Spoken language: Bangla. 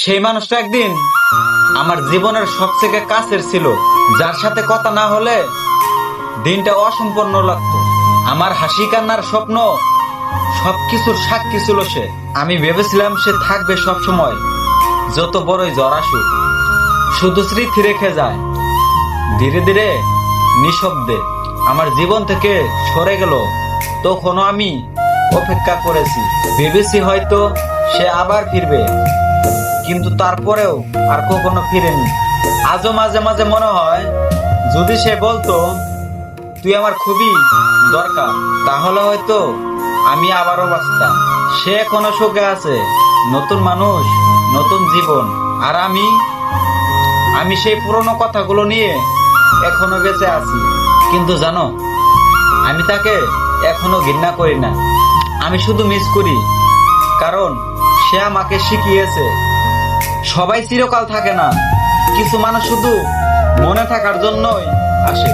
সেই মানুষটা একদিন আমার জীবনের সবথেকে কাছের ছিল, যার সাথে কথা না হলে দিনটা অসম্পূর্ণ লাগতো। আমার হাসি কান্নার স্বপ্ন সবকিছুর সাক্ষী ছিল সে। আমি ভেবেছিলাম সে থাকবে সব সময়, যত বড়ই ঝড় আসুক। শুধু স্মৃতি রেখে যায়, ধীরে ধীরে নিঃশব্দে আমার জীবন থেকে সরে গেল। তখনও আমি অপেক্ষা করেছি, ভেবেছি হয়তো সে আবার ফিরবে, কিন্তু তারপরেও আর কখনো ফিরেনি। আজও মাঝে মাঝে মনে হয়, যদি সে বলতো তুই আমার খুবই দরকার, তাহলে হয়তো আমি আবারও বাঁচতাম। সে এখনো সুখে আছে, নতুন মানুষ, নতুন জীবন। আর আমি আমি সেই পুরনো কথাগুলো নিয়ে এখনো বেঁচে আছি। কিন্তু জানো, আমি তাকে এখনো ঘৃণা করি না, আমি শুধু মিস করি। কারণ সে আমাকে শিখিয়েছে সবাই চিরকাল থাকে না, কিছু মানুষ শুধু মনে থাকার জন্যই আসে।